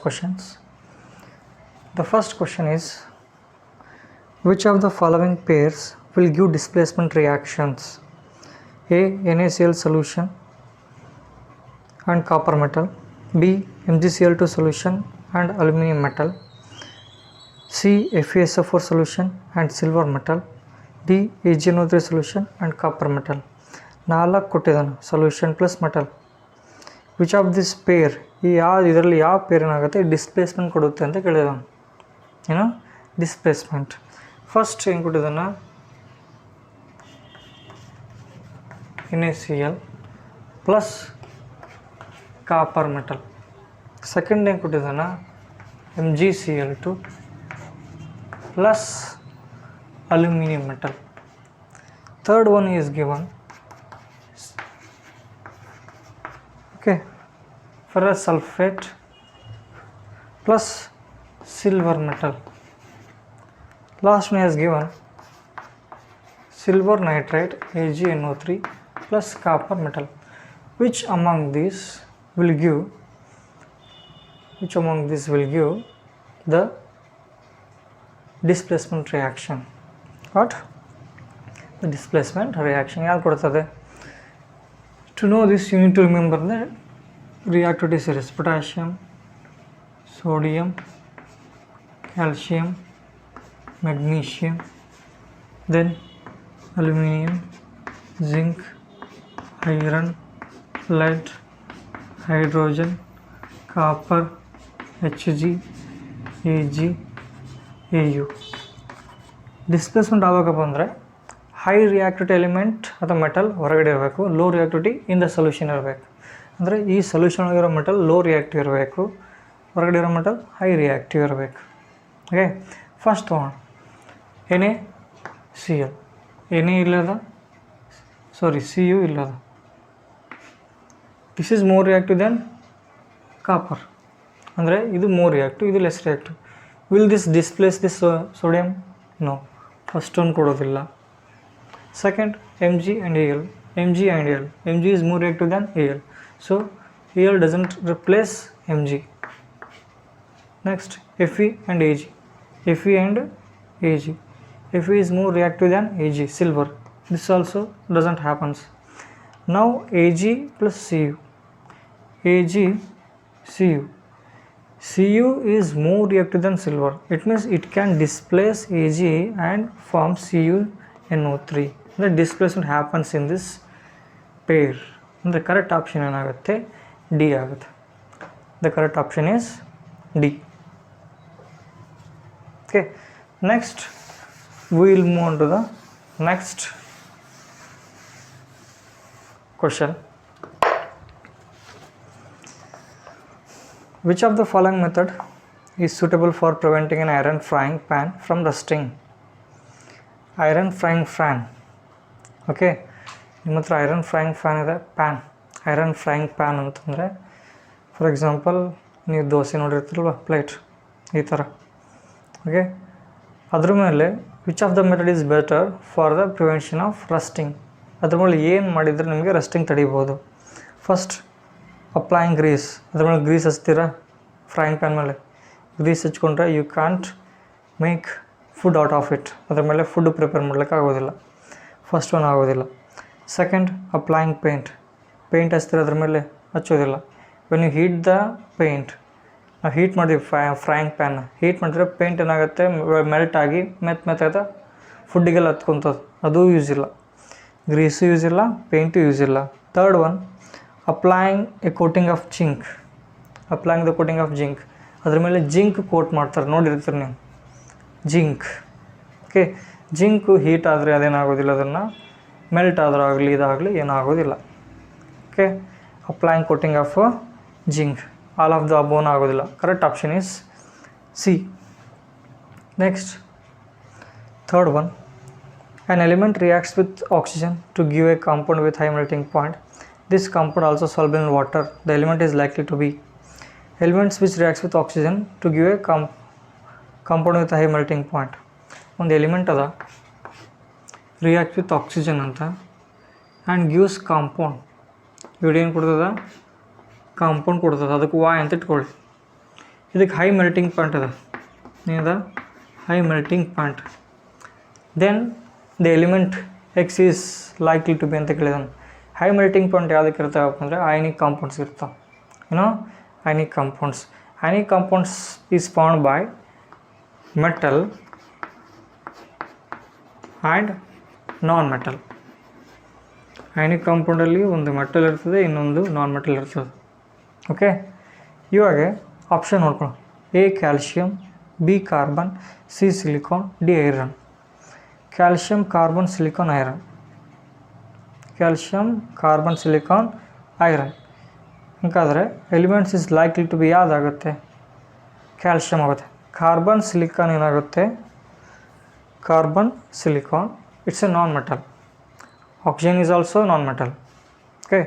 questions. The first question is, which of the following pairs will give displacement reactions? A. NaCl solution and copper metal. B. MgCl2 solution and aluminum metal. C. FeSO4 solution and silver metal. D. AgNO3 solution and copper metal. 4 ಕೊಟ್ಟಿದ್ದಾನೆ solution plus metal. Which of this pair, ಇದರಲ್ಲಿ ಯಾವ peer ಏನಾಗುತ್ತೆ displacement ಕೊಡುತ್ತೆ ಅಂತ ಕೇಳಿದಾನೆ. ಏನು displacement. First ಏನು ಕೊಟ್ಟಿದ್ದಾನೆ NaCl plus copper metal. Second ಏನು ಕೊಟ್ಟಿದ್ದಾನೆ MgCl2 plus aluminum metal. Third one is given ferrous sulfate plus silver metal. Last one is given silver nitrate AgNO3 plus copper metal. Which among these will give the displacement reaction? What? The displacement reaction ಯಾರು ಕೊಡ್ತದೆ? To know this you need to remember the reactivity series: potassium, sodium, calcium, magnesium, then aluminum, zinc, iron, lead, hydrogen, copper, Hg, Ag, Au. Displacement ಆಗಬೇಕಪ್ಪ ಅಂದರೆ high reactivity element ಅಥವಾ metal ಹೊರಗಡೆ ಇರಬೇಕು, low reactivity in the solution ಇರಬೇಕು. ಅಂದರೆ ಈ solution ಒಳಗಿರೋ metal low reactive ಇರಬೇಕು, ಹೊರಗಡೆ ಇರೋ ಮೆಟಲ್ ಹೈ ರಿಯಾಕ್ಟಿವ್ ಇರಬೇಕು. ಓಕೆ, ಫಸ್ಟ್ ತೊಗೊಂಡು NaCl. Cu ಇಲ್ಲದ. This is more reactive than copper. ಅಂದರೆ ಇದು ಮೋರ್ ರಿಯಾಕ್ಟಿವ್, ಇದು less reactive. Will this displace this sodium? No, first ಒಂದು ಕೊಡೋದಿಲ್ಲ. Second Mg and Al. Mg is more reactive than Al, so Al doesn't replace Mg. Next Fe and Ag. Fe is more reactive than Ag, silver. This also doesn't happens. Now Ag plus Cu is more reactive than silver. It means it can displace Ag and form CuNO3. The displacement happens in this pair. The correct option ಏನಾಗುತ್ತೆ D ಆಗುತ್ತೆ. The correct option is D. Okay, next we will move on to the next question. Which of the following method is suitable for preventing an iron frying pan from rusting? Iron frying fan. Okay, ನಿಮ್ಮ ಹತ್ರ iron frying fan ಇದೆ, iron frying pan ಅಂತಂದರೆ for example ನೀವು ದೋಸೆ ನೋಡಿರ್ತೀರಲ್ವ, plate ಈ ಥರ. Okay, ಅದ್ರ ಮೇಲೆ which of the method is better for the prevention of rusting? ಅದ್ರ ಮೇಲೆ ಏನು ಮಾಡಿದರೆ ನಿಮಗೆ ರಸ್ಟಿಂಗ್ ತಡಿಬೋದು? First applying grease. ಅದ್ರ ಮೇಲೆ ಗ್ರೀಸ್ ಹಚ್ತೀರಾ, ಫ್ರೈಯಿಂಗ್ ಪ್ಯಾನ್ ಮೇಲೆ ಗ್ರೀಸ್ ಹಚ್ಕೊಂಡ್ರೆ you can't make food out of it. ಅದ್ರ ಮೇಲೆ ಫುಡ್ ಪ್ರಿಪೇರ್ ಮಾಡ್ಲಿಕ್ಕೆ ಆಗೋದಿಲ್ಲ, ಫಸ್ಟ್ ಒನ್ ಆಗೋದಿಲ್ಲ. ಸೆಕೆಂಡ್ ಅಪ್ಲೈಯಿಂಗ್ ಪೇಂಟ್ ಹಚ್ತೀರ, ಅದ್ರ ಮೇಲೆ ಹಚ್ಚೋದಿಲ್ಲ. When you heat the paint, ನಾವು ಹೀಟ್ ಮಾಡಿದ್ವಿ ಫ್ರೈಯಿಂಗ್ ಪ್ಯಾನ್ನ ಹೀಟ್ ಮಾಡಿದ್ರೆ ಪೇಂಟ್ ಏನಾಗುತ್ತೆ ಮೆಲ್ಟ್ ಆಗಿ ಮೆತ್ತಗೆ ಫುಡ್ಡಿಗೆಲ್ಲ ಹತ್ಕೊತದೆ, ಅದು ಯೂಸ್ ಇಲ್ಲ. ಗ್ರೀಸು ಯೂಸ್ ಇಲ್ಲ, ಪೇಂಟು ಯೂಸ್ ಇಲ್ಲ. Third one applying the coating of zinc. ಅದ್ರ ಮೇಲೆ ಜಿಂಕ್ ಕೋಟ್ ಮಾಡ್ತಾರೆ, ನೋಡಿರ್ತೀರಿ ನೀವು ಜಿಂಕ್. ಓಕೆ, ಜಿಂಕು ಹೀಟ್ ಆದರೆ ಅದೇನಾಗೋದಿಲ್ಲ, ಅದನ್ನು ಮೆಲ್ಟ್ ಆದರೂ ಆಗಲಿ ಇದಾಗಲಿ ಏನಾಗೋದಿಲ್ಲ. Okay, applying coating of zinc, all of the above ಆಗೋದಿಲ್ಲ. Correct option is C. Next third one, an element reacts with oxygen to give a compound with high melting point. This compound also soluble in water. The element is likely to be elements which reacts with oxygen to give a compound with high melting point. ಒಂದು element ಅದ react with oxygen ಅಂತ and gives compound. ಇವೇನು ಕೊಡ್ತದ? Compound ಕೊಡ್ತದೆ. ಅದಕ್ಕೆ Y ಅಂತ ಇಟ್ಕೊಳ್ಳಿ. ಇದಕ್ಕೆ ಹೈ ಮೆಲ್ಟಿಂಗ್ ಪಾಯಿಂಟ್ ಅದ, ಏನದ high melting point. Then the element X is likely to be ಅಂತ ಕೇಳಿದಾನೆ. ಹೈ ಮೆಲ್ಟಿಂಗ್ ಪಾಯಿಂಟ್ ಯಾವುದಕ್ಕೆ ಇರ್ತಾವಪ್ಪ ಅಂದರೆ ಅಯನಿಕ್ ಕಾಂಪೌಂಡ್ಸ್ ಇರ್ತಾವೆ. ಏನೋ ionic compounds. Ionic compounds is found by metal and non metal. Ionic ಕಾಂಪೌಂಡಲ್ಲಿ ಒಂದು ಮೆಟಲ್ ಇರ್ತದೆ, ಇನ್ನೊಂದು ನಾನ್ ಮೆಟಲ್ ಇರ್ತದೆ. ಓಕೆ, ಇವಾಗ ಆಪ್ಷನ್ ನೋಡ್ಕೊಳ್ಳಿ. A calcium, B carbon, C silicon, D iron. Calcium, carbon, silicon, iron. Calcium, carbon, silicon, iron. ಹಾಗಾದರೆ elements is likely to be ಯಾವುದಾಗುತ್ತೆ? Calcium ಆಗುತ್ತೆ. ಕಾರ್ಬನ್ ಸಿಲಿಕಾನ್ ಏನಾಗುತ್ತೆ? Carbon silicon it's a non metal. Oxygen is also non metal. Okay,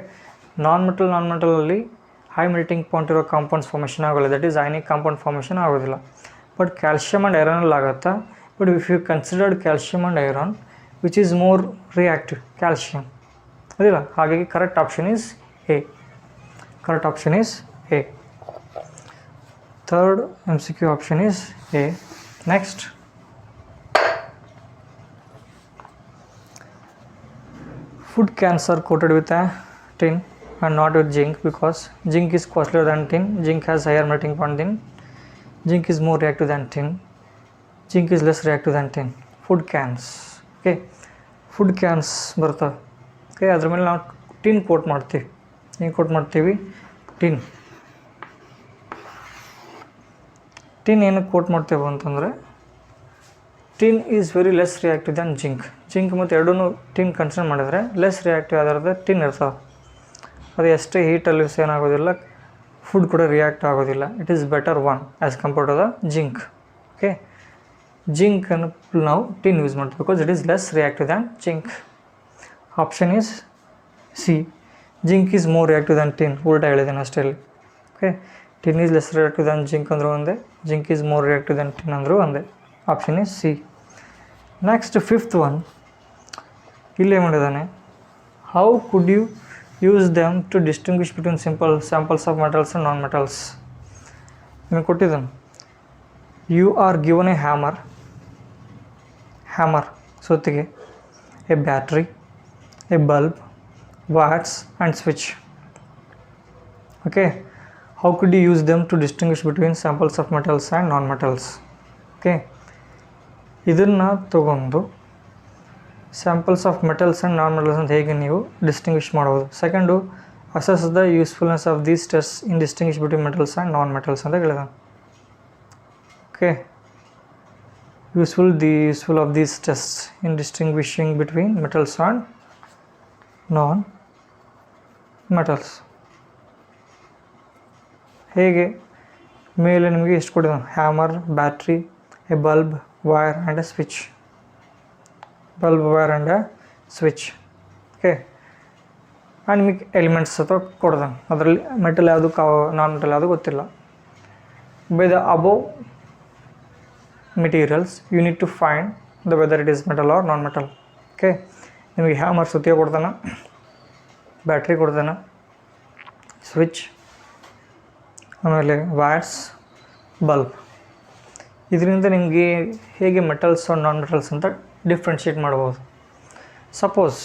non ಮೆಟಲಲ್ಲಿ high melting point ಇರೋ compounds formation ಆಗೋಲ್ಲ, that is ionic compound formation ಆಗೋದಿಲ್ಲ. But calcium and ಐರನಲ್ಲಿ ಆಗುತ್ತೆ. But if you considered calcium and iron which is more reactive, calcium ಅದಿಲ್ಲ. ಹಾಗಾಗಿ correct option is A. Correct option is A. Third MCQ option is A. Next, food cans are coated with a tin and not with zinc because zinc is costlier than tin. Zinc has higher melting point than zinc is more reactive than tin. Zinc is less reactive than tin. Food cans. Okay, food cans ಬರ್ತವೆ. Okay, ಅದ್ರ ಮೇಲೆ ನಾವು tin coat ಮಾಡ್ತೀವಿ. ಏನು coat ಮಾಡ್ತೀವಿ? Tin. Tin ಏನಕ್ಕೆ coat ಮಾಡ್ತೇವೆ ಅಂತಂದರೆ tin is very less reactive than zinc. Zinc ಮತ್ತು ಎರಡೂ ಟಿನ್ ಕನ್ಸಿಡರ್ ಮಾಡಿದರೆ ಲೆಸ್ ರಿಯಾಕ್ಟಿವ್ ಆದಿರೋದು ಟಿನ್ ಇರ್ತವೆ. ಅದು ಎಷ್ಟೇ ಹೀಟಲ್ಲಿ ಏನಾಗೋದಿಲ್ಲ, ಫುಡ್ ಕೂಡ ರಿಯಾಕ್ಟ್ ಆಗೋದಿಲ್ಲ. It is better one as compared to the zinc. Okay, ಜಿಂಕನ್ನು ನಾವು ಟಿನ್ ಯೂಸ್ ಮಾಡ್ತೀವಿ because it is less reactive than zinc. Option is C. Zinc is more reactive than tin. ಉಲ್ಟಾ ಹೇಳಿದ್ದೇನೆ ಅಷ್ಟೇ ಇಲ್ಲಿ. Okay, tin is less reactive than zinc ಅಂದರೂ ಒಂದೇ, zinc is more reactive than tin ಅಂದರೂ ಒಂದೇ. Option is C. Next fifth one ಇಲ್ಲೇ ಮಾಡಿದ್ದಾನೆ. How could you use them to distinguish between samples of metals and non metals? ನಿಮಗೆ ಕೊಟ್ಟಿದ್ದಾನೆ. You are given a hammer ಸುತ್ತಿಗೆ, a battery, a bulb, watts and switch. Okay, how could you use them to distinguish between samples of metals and non metals? Okay, ಇದನ್ನು ತಗೊಂಡು samples of metals and non metals ಅಂತ ಹೇಗೆ ನೀವು distinguish ಮಾಡ್ಬೋದು. Second, assess the usefulness of these test in distinguish between metals and non metals ಅಂತ ಹೇಳಿದ. Okay, useful of these test in distinguishing between metals and non metals. ಹೇಗೆ ಮೇಲೆ ನಿಮಗೆ ಎಷ್ಟು ಕೊಟ್ಟಿದ? Hammer, battery, a bulb, wire and a switch. Bulb, wire and a switch. Okay, and ನಿಮಗೆ elements ಅಥವಾ ಕೊಡ್ದ, ಅದರಲ್ಲಿ ಮೆಟಲ್ ಯಾವುದು ನಾನ್ ಮೆಟಲ್ ಯಾವುದು ಗೊತ್ತಿಲ್ಲ. By the above materials you need to find the whether it is metal or non metal. Okay, ನಿಮಗೆ hammer ಸುತ್ತಿಗೆ ಕೊಡ್ತಾನೆ, ಬ್ಯಾಟ್ರಿ ಕೊಡ್ತಾನೆ, ಸ್ವಿಚ್, ಆಮೇಲೆ ವೈರ್ಸ್, ಬಲ್ಬ್. ಇದರಿಂದ ನಿಮಗೆ ಹೇಗೆ ಮೆಟಲ್ಸ್ ಆರ್ ನಾನ್ ಮೆಟಲ್ಸ್ ಅಂತ ಡಿಫ್ರೆನ್ಷಿಯೇಟ್ ಮಾಡ್ಬೋದು. ಸಪೋಸ್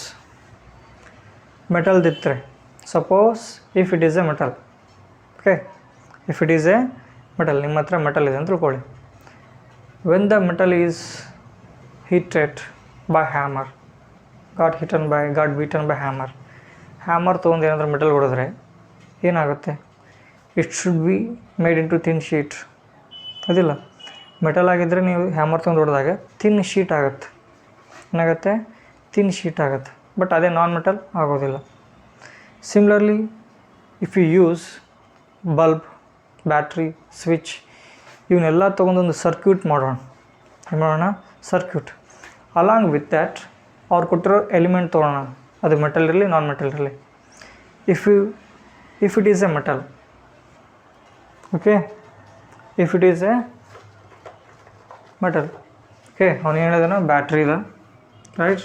ಮೆಟಲ್ದಿದ್ದರೆ, suppose if it is a metal. Okay, if it is a metal, ನಿಮ್ಮ ಹತ್ರ ಮೆಟಲ್ ಇದೆ ಅಂತ ತಿಳ್ಕೊಳ್ಳಿ. When the metal is heated by hammer, got beaten by hammer ತೊಗೊಂಡು ಏನಾದರೂ ಮೆಟಲ್ ಹೊಡೆದ್ರೆ ಏನಾಗುತ್ತೆ? It should be made into thin sheet. ಅದಿಲ್ಲ, ಮೆಟಲ್ ಆಗಿದ್ದರೆ ನೀವು ಹ್ಯಾಮರ್ ತೊಗೊಂಡು ಹೊಡೆದಾಗ ಥಿನ್ ಶೀಟ್ ಆಗುತ್ತೆ. ಏನಾಗುತ್ತೆ? ಥಿನ್ ಶೀಟ್ ಆಗುತ್ತೆ. ಬಟ್ ಅದೇ ನಾನ್ ಮೆಟಲ್ ಆಗೋದಿಲ್ಲ. Similarly if you use bulb, battery, switch ಇವನ್ನೆಲ್ಲ ತೊಗೊಂಡೊಂದು ಸರ್ಕ್ಯೂಟ್ ಮಾಡೋಣ. ಏನು ಮಾಡೋಣ? ಸರ್ಕ್ಯೂಟ್. ಅಲಾಂಗ್ ವಿತ್ ದ್ಯಾಟ್ ಅವ್ರು ಕೊಟ್ಟಿರೋ ಎಲಿಮೆಂಟ್ ತೊಗೊಳ್ಳೋಣ, ಅದು ಮೆಟಲ್ ಇರಲಿ ನಾನ್ ಮೆಟಲ್ ಇರಲಿ. If it is a metal, okay, if it is a metal, okay, ಅವನು ಹೇಳಿದಾನ ಬ್ಯಾಟ್ರಿ ಅದ, ರೈಟ್,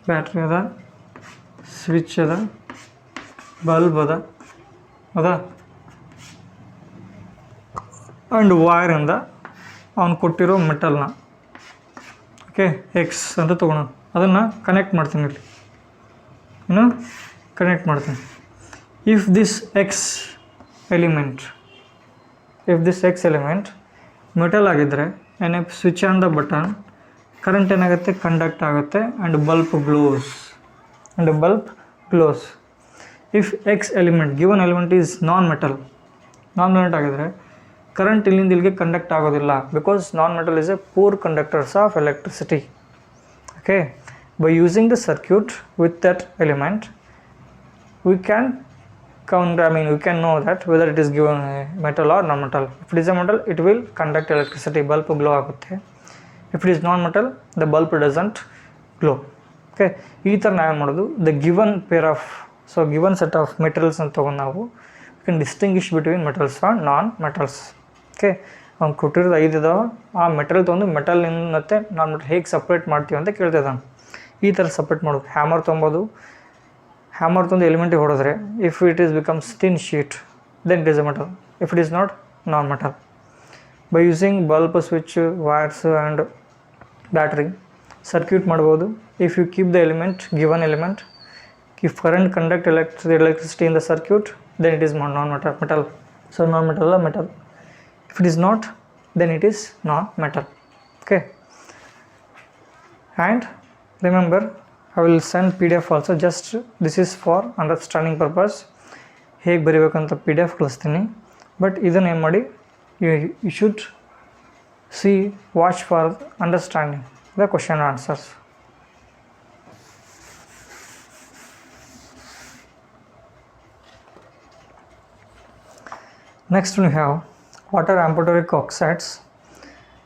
ಬ್ಯಾಟ್ರಿ ಅದ, ಸ್ವಿಚ್ ಅದ, ಬಲ್ಬ್ ಅದ, ಆ್ಯಂಡ್ ವೈರಿಂದ ಅವ್ನು ಕೊಟ್ಟಿರೋ ಮೆಟಲ್ನ ಓಕೆ ಎಕ್ಸ್ ಅಂತ ತೊಗೊಳೋಣ, ಅದನ್ನು ಕನೆಕ್ಟ್ ಮಾಡ್ತೀನಿ ಇಲ್ಲಿ, ಕನೆಕ್ಟ್ ಮಾಡ್ತೀನಿ. If this X element metal ಆಗಿದ್ದರೆ ಏನೇ switch on the button, current ಏನಾಗುತ್ತೆ, ಕಂಡಕ್ಟ್ ಆಗುತ್ತೆ and bulb glows. If X element given element is non metal ಆಗಿದ್ರೆ ಕರೆಂಟ್ ಇಲ್ಲಿಂದ ಇಲ್ಲಿಗೆ ಕಂಡಕ್ಟ್ ಆಗೋದಿಲ್ಲ, because non metal is A poor conductors of electricity. Okay, by using the circuit with that element we can know that whether it is given a metal or non-metal. If it is a metal, it will conduct electricity, bulb glow ಆಗುತ್ತೆ. If it is non-metal, the bulb doesn't glow. Okay, ಈ ಥರ ನಾವೇನು ಮಾಡೋದು, the given given set of materials ಅಂತ ತೊಗೊಂಡು ನಾವು we can distinguish between metals and non-metals. Okay, ಅವ್ನು ಕೊಟ್ಟಿರೋದು 5 ಇದಾವೆ, ಆ ಮೆಟಲ್ ತೊಗೊಂಡು ಮೆಟಲ್ ಮತ್ತು ನಾನ್ ಮೆಟಲ್ ಹೇಗೆ ಸಪ್ರೇಟ್ ಮಾಡ್ತೀವಿ ಅಂತ ಕೇಳ್ತಿದ್ದಾನೆ. ಈ ಥರ ಸಪ್ರೇಟ್ ಮಾಡೋದು. ಹ್ಯಾಮರ್ ತೊಗೊಬೋದು, ಹ್ಯಾಮರ್ ತಂದು ಎಲಿಮೆಂಟಿಗೆ ಹೊಡೆದ್ರೆ if it is becomes thin sheet then it is a metal, if it is not non metal. By using bulb, switch, wires and battery circuit ಮಾಡ್ಬೋದು. If you keep the given element, if current conduct electricity in the circuit then it is non-metal. So non-metal ಅಲ್ಲ metal. If it is not then it is non-metal. Okay, and remember I will send PDF also, just this is for understanding purpose. ಹೇಗೆ ಬರೀಬೇಕಂತ PDF ಕಳಿಸ್ತೀನಿ. But ಇದನ್ನು ಏನು ಮಾಡಿ, you should watch for understanding the question and answers. Next we have what are amphoteric oxides.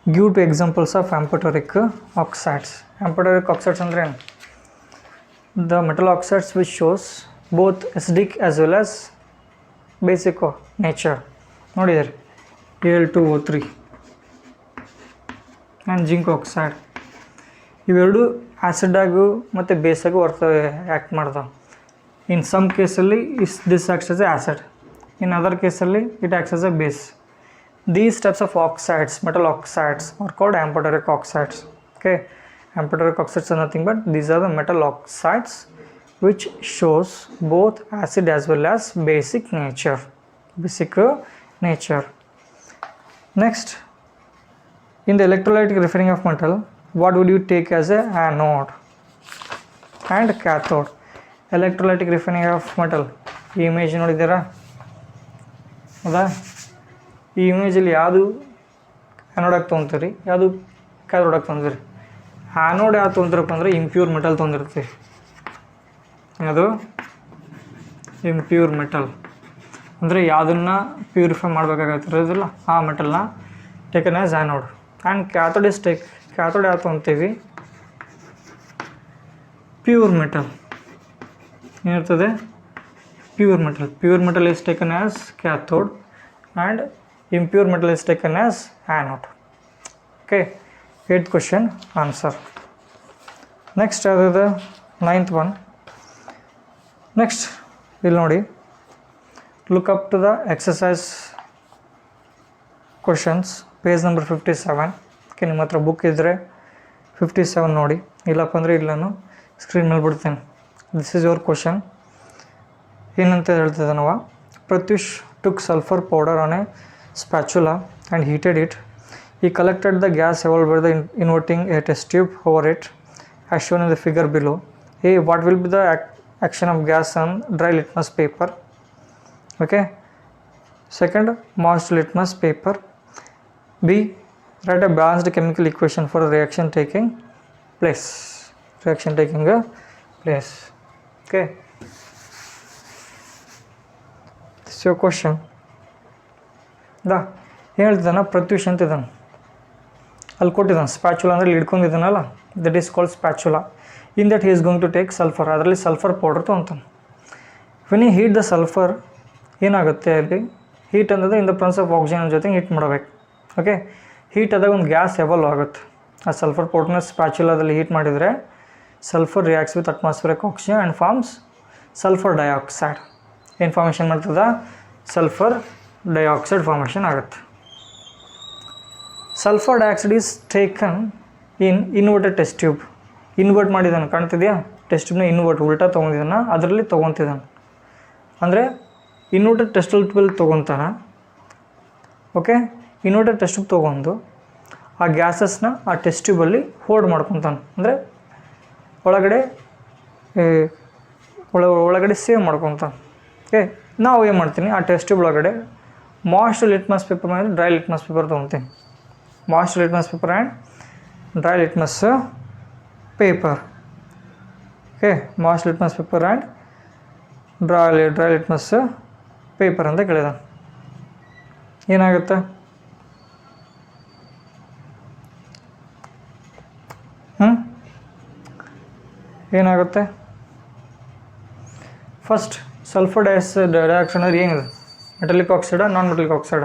Give 2 examples of amphoteric oxides. Amphoteric oxides ಅಂದರೆ ಏನು? The metal oxides which shows both acidic as well as basic nature. ನೋಡಿದರೆ Al2O3 and zinc oxide ಇವೆರಡು ಆ್ಯಸಿಡಾಗು ಮತ್ತು ಬೇಸಾಗು act ಮಾಡ್ತಾವೆ. In some ಕೇಸಲ್ಲಿ this acts as a acid, in other ಕೇಸಲ್ಲಿ it acts as a base. These types of oxides, metal oxides, are called amphoteric oxides. Okay, amphoteric oxides are nothing but these are the metal oxides which shows both acid as well as basic nature. Next, in the electrolytic refining of metal, what would you take as a anode and cathode? Electrolytic refining of metal, ಈ image ನೋಡಿದ್ದೀರಾ? ಹೌದಾ? ಈ ಇಮೇಜಲ್ಲಿ ಯಾವುದು ಆ್ಯನೋಡಾಗಿ ತೊಗೊತೀರಿ, ಯಾವುದು ಕ್ಯಾಥೋಡಾಗಿ ತೊಗೊಂತೀರಿ? Anode ಯಾವ್ದು ತೊಗೊಂತಿರಪ್ಪ ಅಂದರೆ impure metal ತೊಗೊಂಡಿರ್ತೀವಿ. ಅದು impure metal ಅಂದರೆ ಯಾವುದನ್ನು ಪ್ಯೂರಿಫೈ ಮಾಡಬೇಕಾಗಿರೋದಿಲ್ಲ ಆ ಮೆಟಲ್ನ taken as anode. And cathode cathode ಯಾವ್ದು ತೊಗೊತೀವಿ? ಪ್ಯೂರ್ ಮೆಟಲ್ ಏನಿರ್ತದೆ? Pure metal is taken as cathode and impure metal is taken as anode. Okay, 8th question answer. Next the 9th one. Next we'll nodi look up to the exercise questions, page number 57. Okay, ನಿಮ್ಮ ಹತ್ರ book ಇದ್ದರೆ 57 ನೋಡಿ, ಇಲ್ಲಪ್ಪ ಅಂದರೆ ಇಲ್ಲ ನಾನು screen ಮೇಲೆ ಬಿಡ್ತೇನೆ. This is your question. ಏನಂತ ಹೇಳ್ತಿದ್ದೆ ನಾವು, ಪ್ರತ್ಯೂಷ್ took sulfur powder on a spatula and heated it. He collected the gas evolved by the inverting a test tube over it as shown in the figure below. A, what will be the action of gas on dry litmus paper? Okay. Second, moist litmus paper. B, write a balanced chemical equation for a reaction taking place. Okay, this is your question. ಹೇಳ್ತಿದ್ದಾನೆ ಪ್ರತ್ಯೂಷ್ ಅಂತಿದ್ದಾನೆ, ಅಲ್ಲಿ ಕೊಟ್ಟಿದ್ದಾನೆ spatula ಅಂದರೆ ಹಿಡ್ಕೊಂಡಿದ್ದಾನಲ್ಲ, that is called spatula. In that he is going to take sulphur, ಅದರಲ್ಲಿ sulphur powder ತೊಗೊಂತಾನೆ. When ಈ heat the sulphur ಏನಾಗುತ್ತೆ, ಅಲ್ಲಿ ಹೀಟ್ ಅಂದರೆ in the presence of oxygen ಜೊತೆ ಹೀಟ್ ಮಾಡಬೇಕು. ಓಕೆ, ಹೀಟ್ ಆದಾಗ ಒಂದು ಗ್ಯಾಸ್ ಎವಾಲ್ವ್ ಆಗುತ್ತೆ. ಆ ಸಲ್ಫರ್ ಪೌಡರ್ನ ಸ್ಪ್ಯಾಚುಲಾದಲ್ಲಿ ಹೀಟ್ ಮಾಡಿದರೆ sulphur reacts with atmospheric oxygen and forms sulphur dioxide. ಏನು ಫಾರ್ಮೇಷನ್ ಮಾಡ್ತದ? ಸಲ್ಫರ್ ಡೈಆಕ್ಸೈಡ್ ಫಾರ್ಮೇಷನ್ ಆಗುತ್ತೆ. Sulphur dioxide is taken in inverted test tube. Invert ಮಾಡಿದ್ದಾನೆ ಕಾಣ್ತಿದೆಯಾ, ಟೆಸ್ಟ್ ಟ್ಯೂಬ್ನ ಇನ್ವರ್ಟ್ ಉಲ್ಟಾ ತೊಗೊಂಡಿದ್ದಾನೆ, ಅದರಲ್ಲಿ ತೊಗೊತಿದ್ದಾನೆ. ಅಂದರೆ ಇನ್ವರ್ಟೆಡ್ ಟೆಸ್ಟ್ ಟ್ಯೂಬಲ್ಲಿ ತೊಗೊತಾನೆ. ಓಕೆ, ಇನ್ವರ್ಟೆಡ್ ಟೆಸ್ಟ್ ಟ್ಯೂಬ್ ತೊಗೊಂಡು ಆ ಗ್ಯಾಸಸ್ನ ಆ ಟೆಸ್ಟ್ ಟ್ಯೂಬಲ್ಲಿ ಹೋಲ್ಡ್ ಮಾಡ್ಕೊತಾನೆ. ಅಂದರೆ ಒಳಗಡೆ ಸೇವ್ ಮಾಡ್ಕೊತಾನೆ. ಓಕೆ, ನಾವು ಏನು ಮಾಡ್ತೀನಿ, ಆ ಟೆಸ್ಟ್ ಟ್ಯೂಬ್ ಒಳಗಡೆ ಮಾಯ್ಸ್ಟ್ ಲಿಟ್ಮಸ್ ಪೇಪರ್ ಮತ್ತು ಡ್ರೈ ಲಿಟ್ಮಸ್ ಪೇಪರ್ ತೊಗೊತೀನಿ. Moist litmus paper and dry litmus paper. Okay, moist litmus paper and dry litmus paper ಅಂತ ಕೇಳಿದ. ಏನಾಗುತ್ತೆ, ಏನಾಗುತ್ತೆ? ಫಸ್ಟ್ ಸಲ್ಫರ್ ಡೈಆಕ್ಸೈಡ್ ಅಂದ್ರೆ ಏನಿದೆ? ಮೆಟಲಿಕ್ ಆಕ್ಸೈಡ, ನಾನ್ ಮೆಟಲಿಕ್ ಆಕ್ಸೈಡ?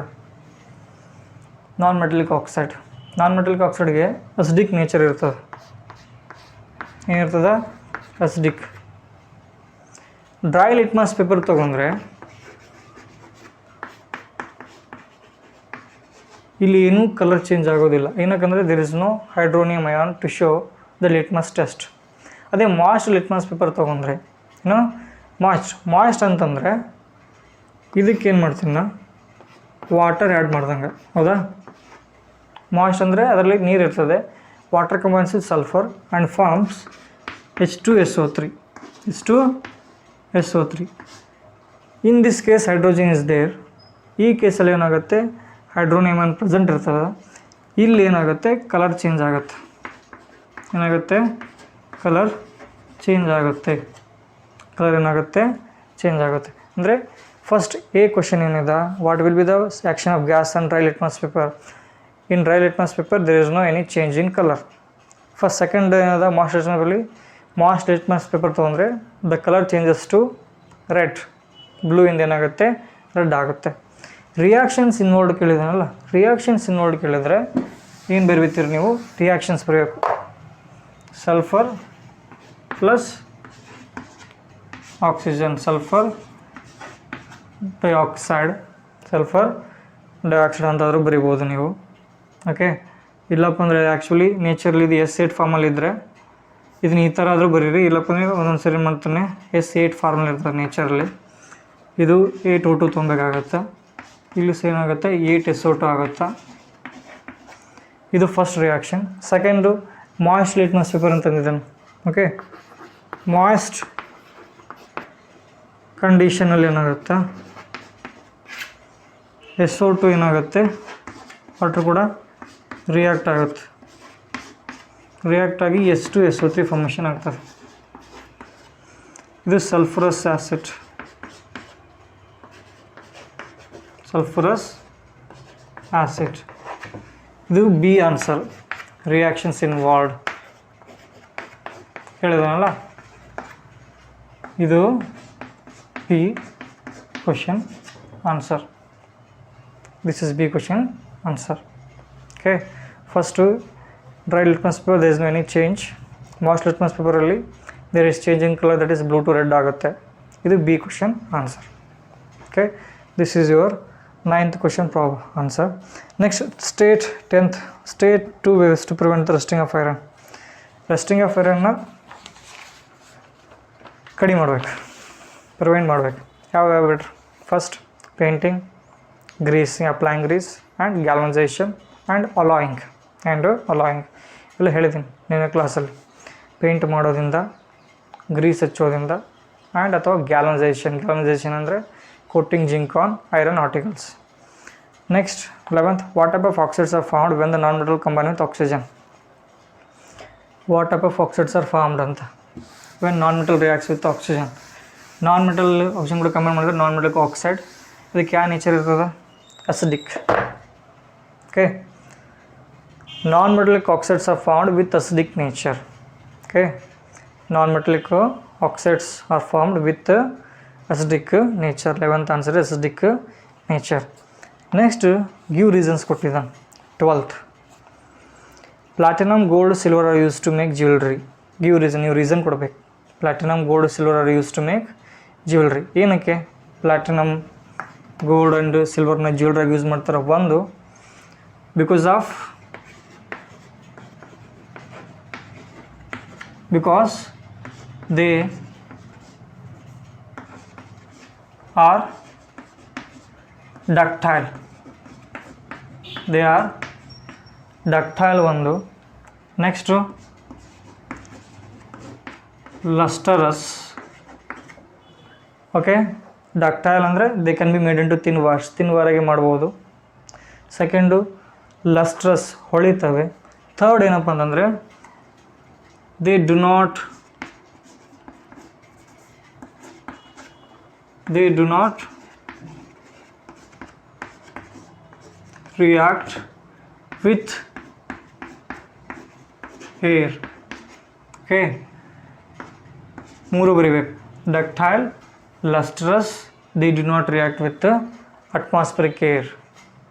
Non metallic oxide. Non metallic ಆಕ್ಸೈಡ್ಗೆ ಅಸಿಡಿಕ್ ನೇಚರ್ ಇರ್ತದೆ. ಏನಿರ್ತದೆ? ಅಸಿಡಿಕ್. ಡ್ರೈ ಲಿಟ್ಮಸ್ ಪೇಪರ್ ತೊಗೊಂಡ್ರೆ ಇಲ್ಲಿ ಏನೂ ಕಲರ್ ಚೇಂಜ್ ಆಗೋದಿಲ್ಲ. ಏನಕ್ಕಂದರೆ there is no hydronium ion to show the litmus test. ಅದೇ ಮಾಯ್ಸ್ಟ್ ಲಿಟ್ಮಸ್ ಪೇಪರ್ ತೊಗೊಂಡ್ರೆ ಏನೋ ಮಾಯ್ಸ್ಟ್ ಅಂತಂದರೆ ಇದಕ್ಕೇನು ಮಾಡ್ತೀನಿ ನಾನು, ವಾಟರ್ ಆ್ಯಡ್ ಮಾಡ್ದಂಗೆ. ಹೌದಾ? ಮಾಯ್ಸ್ಟ್ ಅಂದರೆ ಅದರಲ್ಲಿ ನೀರು ಇರ್ತದೆ. Water combines with sulphur and forms H2SO3. H2SO3. In this case hydrogen is there. ಈ ಕೇಸಲ್ಲಿ ಏನಾಗುತ್ತೆ, ಹೈಡ್ರೋನಿಯಮ್ ಅನ್ನು ಪ್ರೆಸೆಂಟ್ ಇರ್ತದೆ. ಇಲ್ಲಿ ಏನಾಗುತ್ತೆ, ಕಲರ್ ಚೇಂಜ್ ಆಗುತ್ತೆ. ಏನಾಗುತ್ತೆ? ಕಲರ್ ಚೇಂಜ್ ಆಗುತ್ತೆ. ಕಲರ್ ಏನಾಗುತ್ತೆ? ಚೇಂಜ್ ಆಗುತ್ತೆ. ಅಂದರೆ ಫಸ್ಟ್ ಎ ಕ್ವಶನ್ ಏನಿದೆ, what will be the action of gas on dry litmus paper? In dry litmus paper there is no any change in colour. First second ಏನದ, moist litmus paper ತೊಗೊಂಡ್ರೆ the colour changes to red. Blue ಇಂದ ಏನಾಗುತ್ತೆ, red ಆಗುತ್ತೆ. Reactions involved ಕೇಳಿದಾನಲ್ಲ, reactions involved ಕೇಳಿದರೆ ಏನು ಬರೀತೀರಿ ನೀವು? ರಿಯಾಕ್ಷನ್ಸ್ ಬರೀಬೇಕು. Sulphur plus oxygen, sulphur dioxide, sulphur dioxide ಅಂತಾದರೂ ಬರಿಬೋದು ನೀವು. ಓಕೆ, ಇಲ್ಲಪ್ಪ ಅಂದರೆ ಆ್ಯಕ್ಚುಲಿ ನೇಚರ್ಲಿ ಇದು S8 ಫಾರ್ಮಲ್ಲಿದ್ದರೆ ಇದನ್ನ ಈ ಥರ ಆದರೂ ಬರೀರಿ. ಇಲ್ಲಪ್ಪ ಅಂದರೆ ಒಂದೊಂದು ಸರಿ ಮಾಡ್ತಾನೆ S8 ಫಾರ್ಮಲ್ಲಿ ಇರ್ತದೆ ನೇಚರಲ್ಲಿ. ಇದು 8O2 ತೊಗೊಬೇಕಾಗತ್ತೆ. ಇಲ್ಲಿ ಏನಾಗುತ್ತೆ, 8SO2 ಆಗುತ್ತೆ. ಇದು first reaction. Second moist litmus paper ಅಂತಂದಿದ್ದಾನೆ. ಓಕೆ, ಮಾಯ್ಸ್ಟ್ ಕಂಡೀಷನಲ್ಲಿ ಏನಾಗುತ್ತೆ, SO2 ಏನಾಗುತ್ತೆ, ವಾಟರ್ ಕೂಡ ರಿಯಾಕ್ಟ್ ಆಗುತ್ತೆ. ರಿಯಾಕ್ಟ್ ಆಗಿ H2SO3 ಫಾರ್ಮೇಷನ್ ಆಗ್ತದೆ. ಇದು ಸಲ್ಫರಸ್ ಆಸಿಡ್. Sulphurous acid. ಇದು ಬಿ ಆನ್ಸರ್. ರಿಯಾಕ್ಷನ್ಸ್ ಇನ್ವಾಲ್ವ್ಡ್ ಹೇಳಿದಾನಲ್ಲ, ಇದು B question answer. This is B question answer. Okay, first dry litmus paper there is no any change. Moist litmus ಪೇಪರಲ್ಲಿ there is change in colour, that is blue to red ಆಗುತ್ತೆ. ಇದು B question answer. Okay, this is your 9th question answer. Next, state 10th. State 2 ways to prevent the rusting of iron. Rusting of iron na ಕಡಿಮೆ ಮಾಡಬೇಕು, prevent ಮಾಡಬೇಕು. ಯಾವ ಬಿಟ್ರೆ first painting, greasing, applying grease and galvanisation and alloying. ಎಲ್ಲ ಹೇಳಿದ್ದೀನಿ ನಿನ್ನೆ ಕ್ಲಾಸಲ್ಲಿ. Paint ಮಾಡೋದ್ರಿಂದ, ಗ್ರೀಸ್ ಹಚ್ಚೋದ್ರಿಂದ ಆ್ಯಂಡ್ ಅಥವಾ ಗ್ಯಾಲ್ವನೈಸೇಷನ್ ಅಂದರೆ coating zinc on iron articles. Next, 11th, what type of oxides are formed when the non-metal combine with oxygen? What type of oxides are formed anta when non-metal reacts with oxygen? Non-metal oxygen ಕೂಡ combine ಮಾಡಿದ್ರೆ non-metallic oxide. ಇದಕ್ಕೆ ಯಾವ nature ಇರ್ತದೆ? acidic. Okay, non-metallic oxides are formed with acidic nature. Okay, non-metallic oxides are formed with acidic nature. 11th answer is acidic nature. Next, give reasons ಕೊಟ್ಟಿದ್ದಾನೆ. 12th, platinum, gold, silver are used to make jewelry. Give reason. ನೀವು reason ಕೊಡಬೇಕು. platinum, gold, silver are used to make jewelry. ಏನಕ್ಕೆ platinum, gold and silverನ ಜ್ಯುವೆಲ್ರಾಗಿ use ಮಾಡ್ತಾರೆ? ಒಂದು, because of because they are ductile. They are ductile ಒಂದು. Next lustrous. Okay, ductile ಅಂದರೆ they can be made into ತಿನ್ wars, ತಿನ್ ವಾರಾಗಿ ಮಾಡ್ಬೋದು. Second ಲಸ್ಟ್ರಸ್, ಹೊಳಿತವೆ. Third ಏನಪ್ಪ ಅಂತಂದರೆ they do not react with air. Okay, ಮೂರು ಬರಿಬೇಕು. Ductile, lustrous, they do not react with the atmospheric air.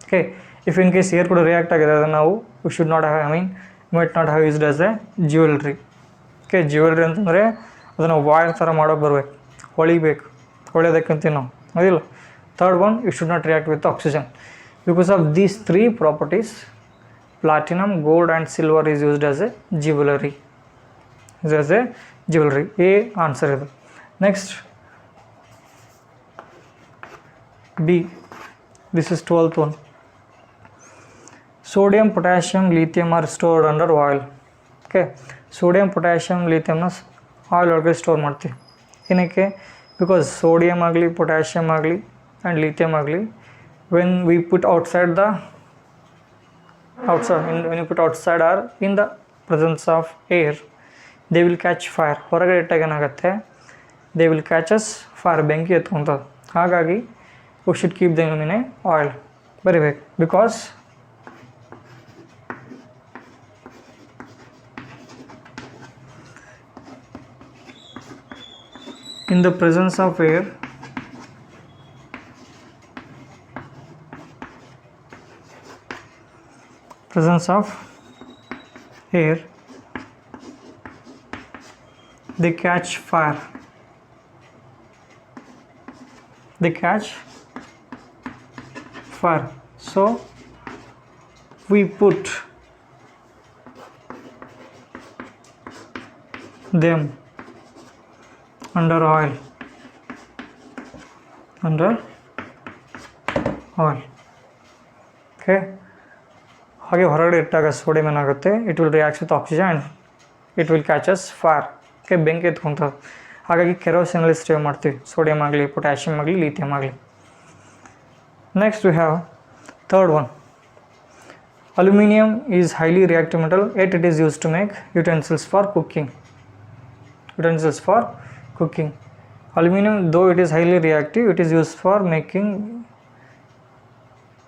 Okay, if in case air ಕೂಡ react ಆಗಿದೆ ಅದನ್ನು ನಾವು we should not have, might not have used as a jewelry. Okay, jewellery ಅಂತಂದರೆ ಅದನ್ನು wire ಥರ ಮಾಡೋಕೆ ಬರಬೇಕು, ಹೊಳೆಯೋದಕ್ಕಂತೀವಿ ನಾವು, ಅದಿಲ್ಲ. Third one, you should not react with oxygen. Because of these 3 properties platinum, gold and silver is used as a jewellery. A answer ಇದು. Next B, this is 12th one. Sodium, potassium, lithium are stored under oil. Okay, sodium, potassium, ಲಿಥಿಯಮ್ನ oil ಒಳಗಡೆ store ಮಾಡ್ತೀವಿ. ಏನಕ್ಕೆ? Because sodium ಆಗಲಿ, potassium ಆಗಲಿ and lithium ಆಗಲಿ, when you put outside or in the presence of air, they will catch fire. ಹೊರಗಡೆ ಇಟ್ಟಾಗ ಏನಾಗುತ್ತೆ, they will catch us fire, ಬೆಂಕಿ ಎತ್ಕೊಂತದ್ದು. ಹಾಗಾಗಿ we should keep them in a oil. ಬರಿಬೇಕು. Because in the presence of air, they catch fire. So we put them under oil. Okay, ಹಾಗೆ ಹೊರಗಡೆ ಇಟ್ಟಾಗ sodium ಏನಾಗುತ್ತೆ, it will react with oxygen and it will catches fire. Okay, ಬೆಂಕಿ ಎತ್ಕೊಂತದ್ದು. ಹಾಗಾಗಿ ಕೆರೋಸಿನಲ್ಲಿ stave ಮಾಡ್ತೀವಿ, sodium ಆಗಲಿ, potassium ಆಗಲಿ, lithium ಆಗಲಿ. Next we have third one. Aluminium is highly reactive metal, yet it is used to make utensils for cooking. Aluminum, though it is highly reactive, it is used for making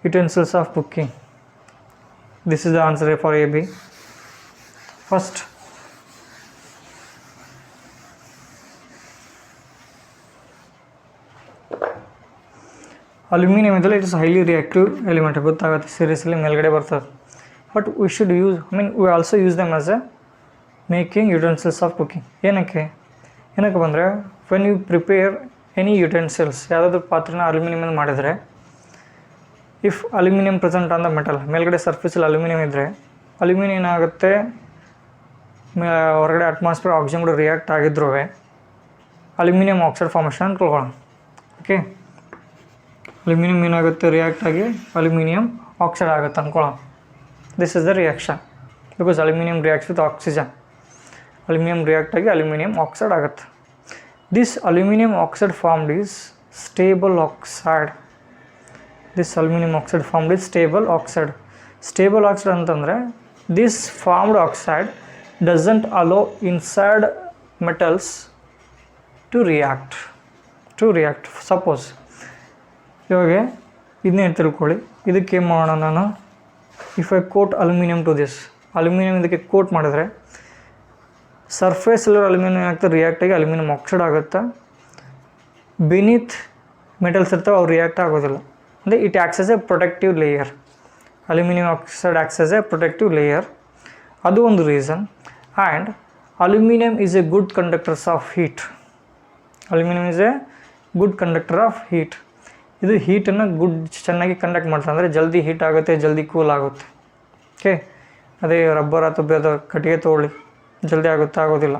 utensils of cooking. This is the answer for AB. First, aluminum it is highly reactive element. ಗೊತ್ತಾಗುತ್ತೆ, seriously ಮೇಲ್ಗಡೆ ಬರ್ತದೆ. But we should use, we also use them as a making utensils of cooking. ಏನಕ್ಕೆ ಬಂದರೆ, when you prepare any utensils, ಯಾವುದಾದ್ರೂ ಪಾತ್ರೆನ aluminium ಮಾಡಿದರೆ, if aluminium present on the metal, ಮೇಲ್ಗಡೆ ಸರ್ಫೇಸಲ್ಲಿ ಅಲ್ಯೂಮಿನಿಯಂ ಇದ್ದರೆ, ಅಲ್ಯೂಮಿನಿಯಂ ಏನಾಗುತ್ತೆ, ಹೊರಗಡೆ ಅಟ್ಮಾಸ್ಫಿಯರ್ ಆಕ್ಸಿಜನ್ ಕೂಡ ರಿಯಾಕ್ಟ್ ಆಗಿದ್ರೂ ಅಲ್ಯೂಮಿನಿಯಂ ಆಕ್ಸೈಡ್ ಫಾರ್ಮೇಷನ್ ಅಂದ್ಕೊಳ್ಳೋಣ. ಓಕೆ, ಅಲ್ಯೂಮಿನಿಯಂ ಏನಾಗುತ್ತೆ, ರಿಯಾಕ್ಟ್ ಆಗಿ ಅಲ್ಯೂಮಿನಿಯಂ ಆಕ್ಸೈಡ್ ಆಗುತ್ತೆ ಅಂದ್ಕೊಳ್ಳೋಣ. This is the reaction, because aluminium reacts with oxygen. Aluminium react ಆಗಿ ಅಲ್ಯೂಮಿನಿಯಂ ಆಕ್ಸೈಡ್ ಆಗುತ್ತೆ. This aluminum oxide formed is stable oxide. Stable oxide ಅಂತಂದರೆ, this formed oxide doesn't allow inside metals to react. Suppose ಇವಾಗ ಇದನ್ನೇ ತಿಳ್ಕೊಳ್ಳಿ, ಇದಕ್ಕೆ ಏನು ಮಾಡೋಣ ನಾನು, if I coat aluminium to this, aluminium ಇದಕ್ಕೆ ಕೋಟ್ ಮಾಡಿದ್ರೆ ಸರ್ಫೇಸಲ್ಲಿ ಅಲ್ಯೂಮಿನಿಯಂ ಏನಾಗ್ತದೆ, ರಿಯಾಕ್ಟ್ ಆಗಿ ಅಲ್ಯೂಮಿನಿಯಂ ಆಕ್ಸೈಡ್ ಆಗುತ್ತೆ. ಬಿನೀತ್ ಮೆಟಲ್ಸ್ ಇರ್ತವೆ, ಅವು ರಿಯಾಕ್ಟ್ ಆಗೋದಿಲ್ಲ. ಅಂದರೆ it acts as a protective layer. Aluminium oxide acts as a protective layer, ಅದು ಒಂದು reason. And aluminium is a good conductors of heat. ಇದು ಹೀಟನ್ನು ಚೆನ್ನಾಗಿ ಕಂಡಕ್ಟ್ ಮಾಡ್ತಾರೆ, ಅಂದರೆ ಜಲ್ದಿ ಹೀಟ್ ಆಗುತ್ತೆ, ಜಲ್ದಿ ಕೂಲ್ ಆಗುತ್ತೆ. ಓಕೆ, ಅದೇ ರಬ್ಬರ್ ಅಥವಾ ಕಟ್ಟಿಗೆ ತೊಗೊಳ್ಳಿ, ಜಲ್ದಿ ಆಗೋದಿಲ್ಲ.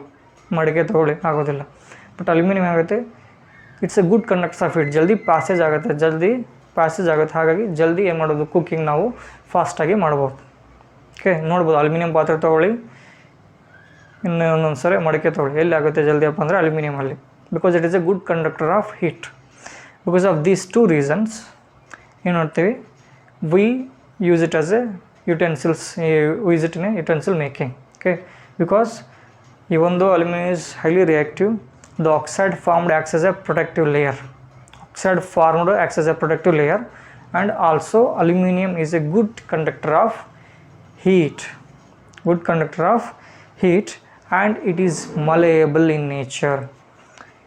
ಮಡಿಕೆ ತೊಗೊಳ್ಳಿ ಆಗೋದಿಲ್ಲ. ಬಟ್ ಅಲ್ಯೂಮಿನಿಯಂ ಆಗುತ್ತೆ, it's A good conductors of heat, ಜಲ್ದಿ ಪ್ಯಾಸೇಜ್ ಆಗುತ್ತೆ. ಹಾಗಾಗಿ ಜಲ್ದಿ ಏನು ಮಾಡೋದು, ಕುಕ್ಕಿಂಗ್ ನಾವು ಫಾಸ್ಟಾಗಿ ಮಾಡ್ಬೋದು. ಓಕೆ, ನೋಡ್ಬೋದು ಅಲ್ಯೂಮಿನಿಯಂ ಪಾತ್ರೆ ತೊಗೊಳ್ಳಿ, ಇನ್ನೊಂದೊಂದು ಸರಿ ಮಡಿಕೆ ತೊಗೊಳ್ಳಿ, ಎಲ್ಲಿ ಆಗುತ್ತೆ ಜಲ್ದಿ ಅಪ್ಪ ಅಂದರೆ ಅಲ್ಯೂಮಿನಿಯಮಲ್ಲಿ, because it is a good conductor of heat. Because of these 2 reasons ಏನು ಮಾಡ್ತೀವಿ, we use it as a utensils, use it in a utensil making. Okay, because even though aluminum is highly reactive, the oxide formed acts as a protective layer. And also aluminum is a good conductor of heat, and it is malleable in nature.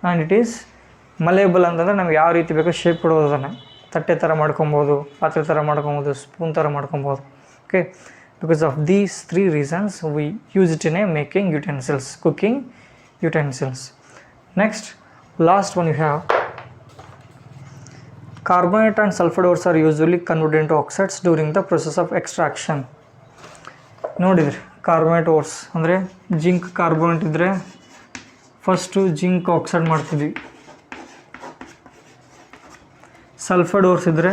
ಅಂತಂದರೆ ನಮ್ಗೆ ಯಾವ ರೀತಿ ಬೇಕೋ shape ಕೊಡೋದನ್ನು, ತಟ್ಟೆ ಥರ ಮಾಡ್ಕೊಬೋದು, ಪಾತ್ರೆ ಥರ ಮಾಡ್ಕೊಬೋದು, ಸ್ಪೂನ್ ಥರ ಮಾಡ್ಕೊಬೋದು. Okay, because of these 3 reasons we use it in a making utensils, cooking utensils. Next, last one you have carbonate and sulfur ores are usually converted into oxides during the process of extraction. ನೋಡಿದ್ರಿ, carbonate ores ಅಂದರೆ zinc carbonate ಇದ್ದರೆ first zinc oxide ಮಾಡ್ತಿದ್ವಿ, sulphide ores ಇದ್ದರೆ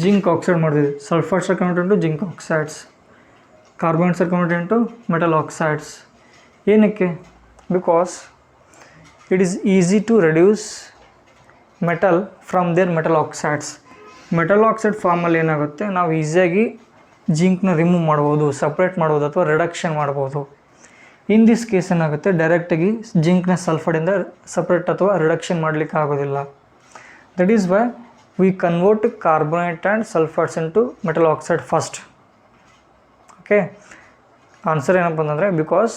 zinc oxide ಮಾಡ್ತಿದ್ವಿ. Sulphurs are converted to zinc oxides, carbonates are converted to metal oxides. ಏನಕ್ಕೆ? Because it is easy to reduce metal from their metal oxides. Metal oxide ಫಾರ್ಮಲ್ಲಿ ಏನಾಗುತ್ತೆ, ನಾವು ಈಸಿಯಾಗಿ ಜಿಂಕ್ನ remove ಮಾಡ್ಬೋದು, separate ಮಾಡ್ಬೋದು ಅಥವಾ ರಿಡಕ್ಷನ್ ಮಾಡ್ಬೋದು. ಇನ್ ದಿಸ್ ಕೇಸ್ ಏನಾಗುತ್ತೆ, ಡೈರೆಕ್ಟಾಗಿ ಜಿಂಕ್ನ ಸಲ್ಫರ್ಡಿಂದ ಸಪ್ರೇಟ್ ಅಥವಾ ರಿಡಕ್ಷನ್ ಮಾಡಲಿಕ್ಕೆ ಆಗೋದಿಲ್ಲ. That is why we convert carbonate and sulphurs into metal oxide first. Okay, answer ಏನಪ್ಪ ಅಂತಂದರೆ because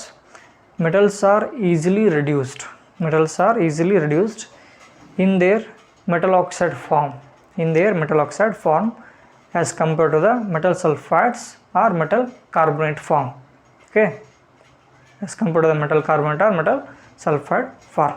metals are easily reduced in their metal oxide form as compared to the metal sulfides or metal carbonate form. Okay, as compared to the metal carbonate or metal sulfide form.